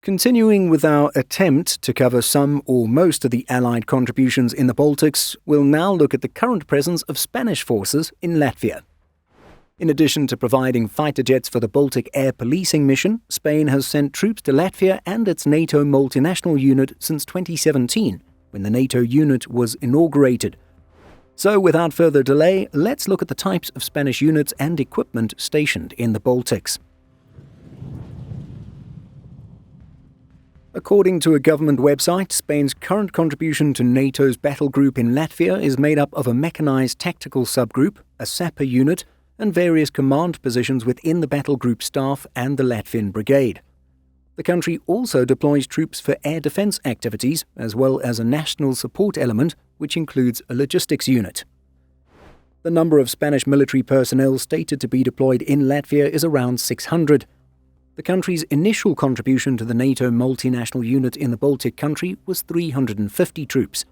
Continuing with our attempt to cover some or most of the Allied contributions in the Baltics, we'll now look at the current presence of Spanish forces in Latvia. In addition to providing fighter jets for the Baltic Air Policing mission, Spain has sent troops to Latvia and its NATO multinational unit since 2017, when the NATO unit was inaugurated. So without further delay, let's look at the types of Spanish units and equipment stationed in the Baltics. According to a government website, Spain's current contribution to NATO's battle group in Latvia is made up of a mechanized tactical subgroup, a sapper unit, and various command positions within the battle group staff and the Latvian brigade. The country also deploys troops for air defense activities, as well as a national support element, which includes a logistics unit. The number of Spanish military personnel stated to be deployed in Latvia is around 600. The country's initial contribution to the NATO multinational unit in the Baltic country was 350 troops.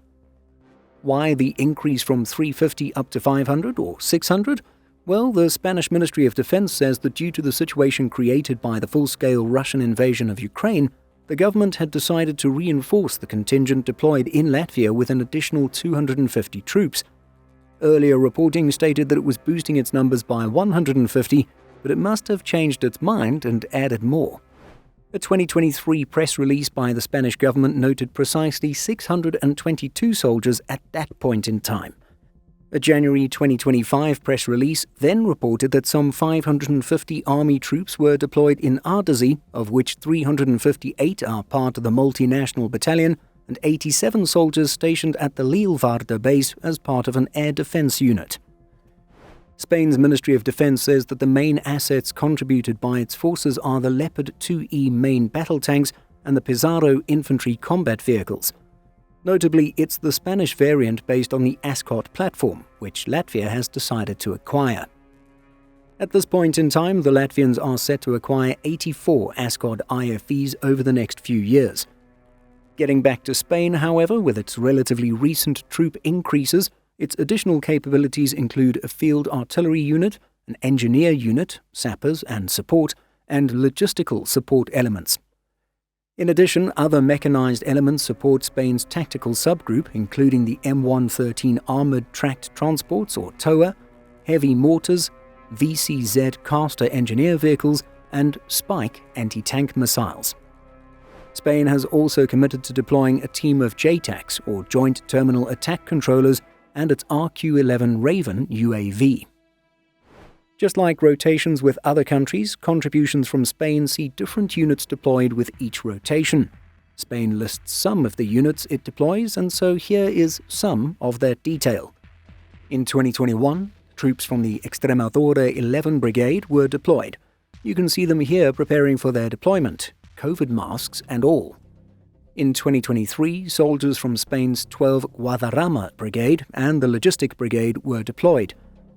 Why the increase from 350 up to 500 or 600? Well, the Spanish Ministry of Defense says that due to the situation created by the full-scale Russian invasion of Ukraine, the government had decided to reinforce the contingent deployed in Latvia with an additional 250 troops. Earlier reporting stated that it was boosting its numbers by 150, but it must have changed its mind and added more. A 2023 press release by the Spanish government noted precisely 622 soldiers at that point in time. A January 2025 press release then reported that some 550 army troops were deployed in Ardezi, of which 358 are part of the multinational battalion, and 87 soldiers stationed at the Lielvārde base as part of an air defense unit. Spain's Ministry of Defense says that the main assets contributed by its forces are the Leopard 2E main battle tanks and the Pizarro infantry combat vehicles. Notably, it's the Spanish variant based on the Ascot platform, which Latvia has decided to acquire. At this point in time, the Latvians are set to acquire 84 Ascot IFVs over the next few years. Getting back to Spain, however, with its relatively recent troop increases, its additional capabilities include a field artillery unit, an engineer unit, sappers and support, and logistical support elements. In addition, other mechanized elements support Spain's tactical subgroup, including the M113 Armored Tracked Transports or TOA, heavy mortars, VCZ Castor engineer vehicles, and Spike anti-tank missiles. Spain has also committed to deploying a team of JTACs or Joint Terminal Attack Controllers and its RQ-11 Raven UAV. Just like rotations with other countries, contributions from Spain see different units deployed with each rotation. Spain lists some of the units it deploys, and so here is some of their detail. In 2021, troops from the Extremadura 11 Brigade were deployed. You can see them here preparing for their deployment, COVID masks and all. In 2023, soldiers from Spain's 12 Guadarrama Brigade and the Logistic Brigade were deployed.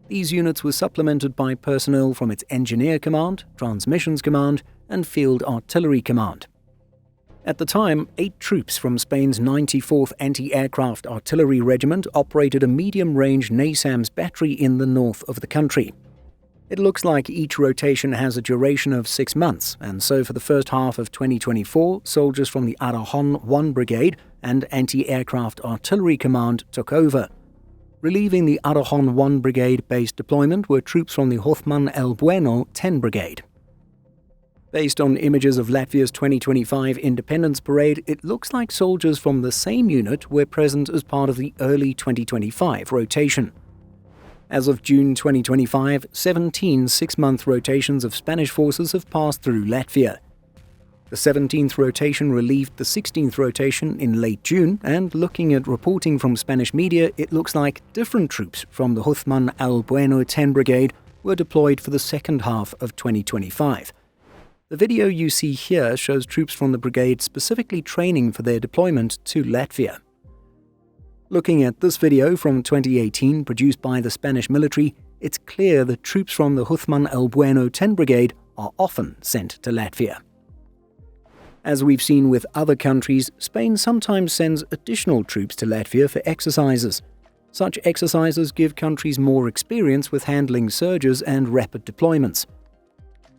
These units were supplemented by personnel from its Engineer Command, Transmissions Command, and Field Artillery Command. At the time, 8 troops from Spain's 94th Anti-Aircraft Artillery Regiment operated a medium-range NASAMS battery in the north of the country. It looks like each rotation has a duration of 6 months, and so for the first half of 2024, soldiers from the Aragon 1 Brigade and Anti-Aircraft Artillery Command took over. Relieving the Aragon 1 Brigade-based deployment were troops from the Hothman El Bueno 10 Brigade. Based on images of Latvia's 2025 Independence Parade, it looks like soldiers from the same unit were present as part of the early 2025 rotation. As of June 2025, 17 6-month rotations of Spanish forces have passed through Latvia. The 17th rotation relieved the 16th rotation in late June, and looking at reporting from Spanish media, it looks like different troops from the Hothman El Bueno 10 Brigade were deployed for the second half of 2025. The video you see here shows troops from the brigade specifically training for their deployment to Latvia. Looking at this video from 2018 produced by the Spanish military, it's clear that troops from the Hothman El Bueno 10 Brigade are often sent to Latvia. As we've seen with other countries, Spain sometimes sends additional troops to Latvia for exercises. Such exercises give countries more experience with handling surges and rapid deployments.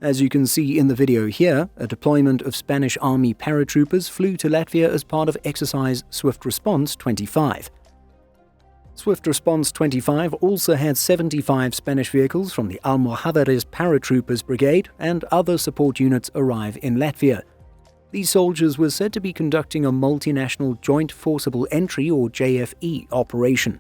As you can see in the video here, a deployment of Spanish Army paratroopers flew to Latvia as part of exercise Swift Response 25. Swift Response 25 also had 75 Spanish vehicles from the Almohaderes Paratroopers Brigade and other support units arrive in Latvia. These soldiers were said to be conducting a multinational Joint Forcible Entry or JFE operation.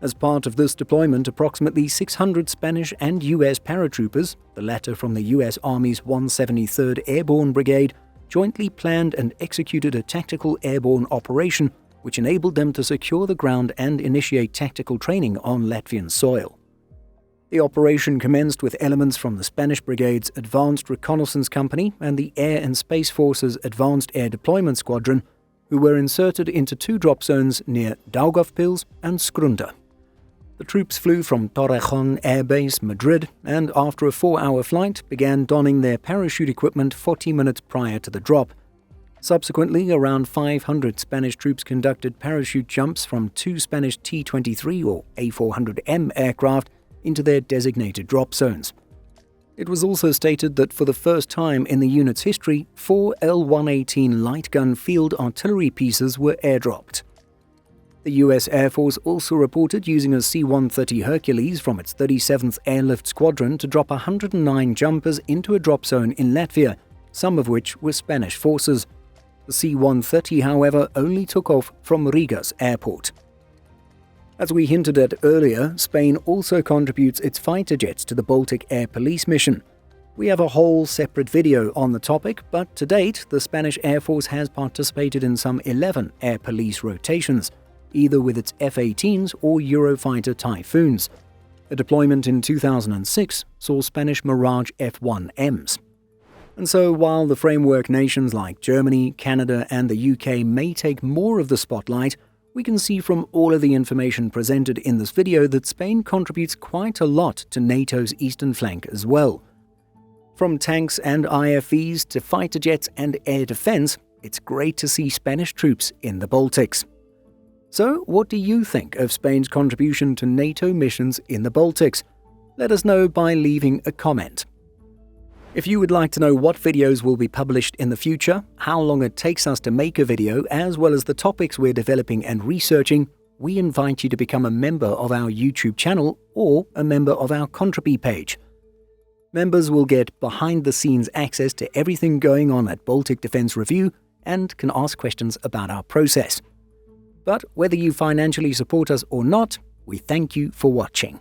As part of this deployment, approximately 600 Spanish and US paratroopers, the latter from the US Army's 173rd Airborne Brigade, jointly planned and executed a tactical airborne operation which enabled them to secure the ground and initiate tactical training on Latvian soil. The operation commenced with elements from the Spanish Brigade's Advanced Reconnaissance Company and the Air and Space Force's Advanced Air Deployment Squadron, who were inserted into 2 drop zones near Daugavpils and Skrunda. The troops flew from Torrejon Air Base, Madrid, and after a 4-hour flight began donning their parachute equipment 40 minutes prior to the drop. Subsequently, around 500 Spanish troops conducted parachute jumps from 2 Spanish T-23 or A400M aircraft into their designated drop zones. It was also stated that for the first time in the unit's history, 4 L-118 light gun field artillery pieces were airdropped. The US Air Force also reported using a C-130 Hercules from its 37th Airlift Squadron to drop 109 jumpers into a drop zone in Latvia, some of which were Spanish forces. The C-130, however, only took off from Riga's airport. As we hinted at earlier, Spain also contributes its fighter jets to the Baltic Air Police mission. We have a whole separate video on the topic, but to date, the Spanish Air Force has participated in some 11 air police rotations, either with its F-18s or Eurofighter Typhoons. A deployment in 2006 saw Spanish Mirage F-1Ms. And so while the framework nations like Germany, Canada and the UK may take more of the spotlight, we can see from all of the information presented in this video that Spain contributes quite a lot to NATO's eastern flank as well. From tanks and IFVs to fighter jets and air defense, it's great to see Spanish troops in the Baltics. So, what do you think of Spain's contribution to NATO missions in the Baltics? Let us know by leaving a comment. If you would like to know what videos will be published in the future, how long it takes us to make a video, as well as the topics we're developing and researching, we invite you to become a member of our YouTube channel or a member of our Contribee page. Members will get behind-the-scenes access to everything going on at Baltic Defence Review and can ask questions about our process. But whether you financially support us or not, we thank you for watching.